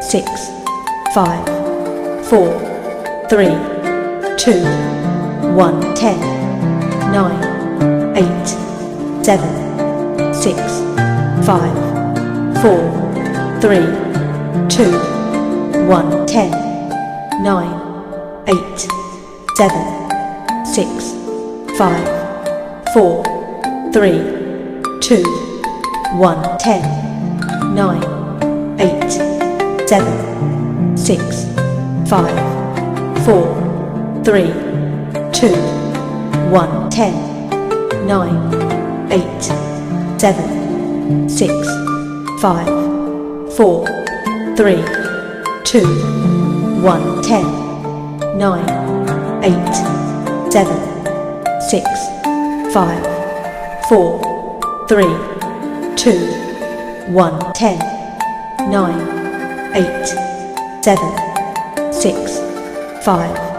6, 5, 4, 3, 2, 1, 10, 9, 8, 7, 6, 5, 4, 3, 2, 1, 10, 9, 8, 7, 6, 5, 4, 3, 2, 1, 10, 9, 8, 7, 6, 5, 4, 3, 2, 1, 10, 9, 8, 7, 6, 5, 4, 3, 2, 1, 10, 9, 8, 7, 6, 5, 4, 3, 2, 1, 10, 9, 8, 7, 6, 5,